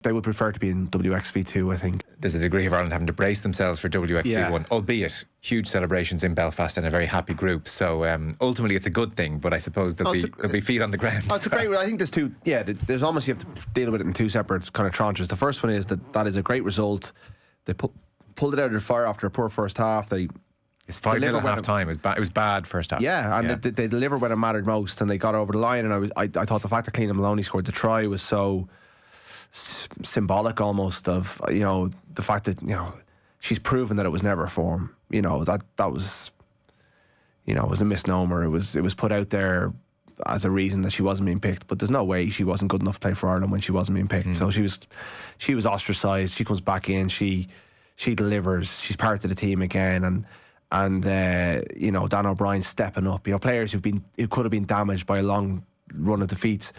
They would prefer to be in WXV2, I think. There's a degree of Ireland having to brace themselves for WXV1, albeit huge celebrations in Belfast and a very happy group. So ultimately it's a good thing, but I suppose there'll be feet on the ground. It's a great. I think there's two. Yeah, there's almost, you have to deal with it in two separate kind of tranches. The first one is that is a great result. They pulled it out of the fire after a poor first half. It's 5-0 at half time. It was bad first half. Yeah, and they delivered when it mattered most, and they got over the line. And I thought the fact that Clean Maloney scored the try was so symbolic almost of, you know, the fact that, you know, she's proven that it was never form. You know, that was, you know, it was a misnomer. It was put out there as a reason that she wasn't being picked, but there's no way she wasn't good enough to play for Ireland when she wasn't being picked. So she was ostracised. She comes back in, she delivers, she's part of the team again, and you know, Dan O'Brien stepping up. You know, players who could have been damaged by a long run of defeats,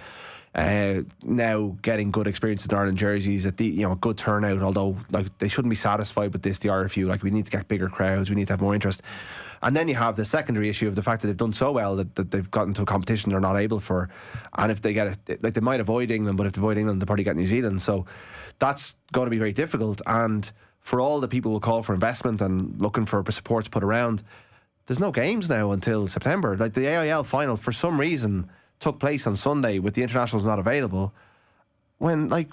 now getting good experiences in Ireland jerseys, a good turnout. Although, like, they shouldn't be satisfied with this, the RFU. Like, we need to get bigger crowds, we need to have more interest. And then you have the secondary issue of the fact that they've done so well that they've gotten to a competition they're not able for. And if they get it, like, they might avoid England, but if they avoid England, they'll probably get New Zealand. So that's going to be very difficult. And for all the people who call for investment and looking for support to put around, there's no games now until September. Like, the AIL final, for some reason, took place on Sunday with the internationals not available, when, like,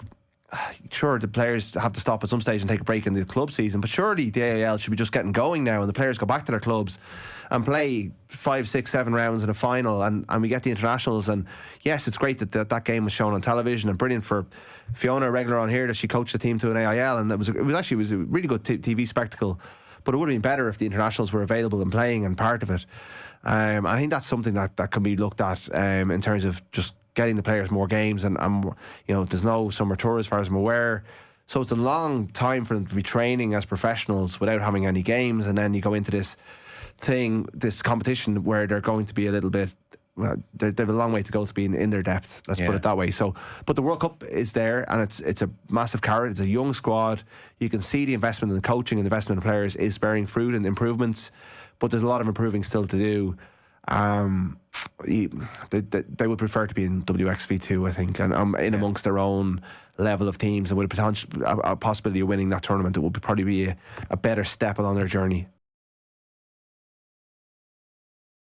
sure, the players have to stop at some stage and take a break in the club season, but surely the AIL should be just getting going now and the players go back to their clubs and play 5, 6, 7 rounds in a final, and we get the internationals. And yes, it's great that game was shown on television, and brilliant for Fiona, a regular on here, that she coached the team to an AIL, and it was a really good TV spectacle. But it would have been better if the internationals were available and playing and part of it. I think that's something that can be looked at in terms of just getting the players more games, and you know, there's no summer tour as far as I'm aware, so it's a long time for them to be training as professionals without having any games. And then you go into this competition where they're going to be a little bit, well, they have a long way to go to be in their depth, let's put it that way. So, but the World Cup is there, and it's a massive carrot. It's a young squad. You can see the investment in coaching and investment in players is bearing fruit and improvements, but there's a lot of improving still to do. They would prefer to be in WXV2, I think, and in amongst their own level of teams, and with a possibility of winning that tournament, it would probably be a better step along their journey.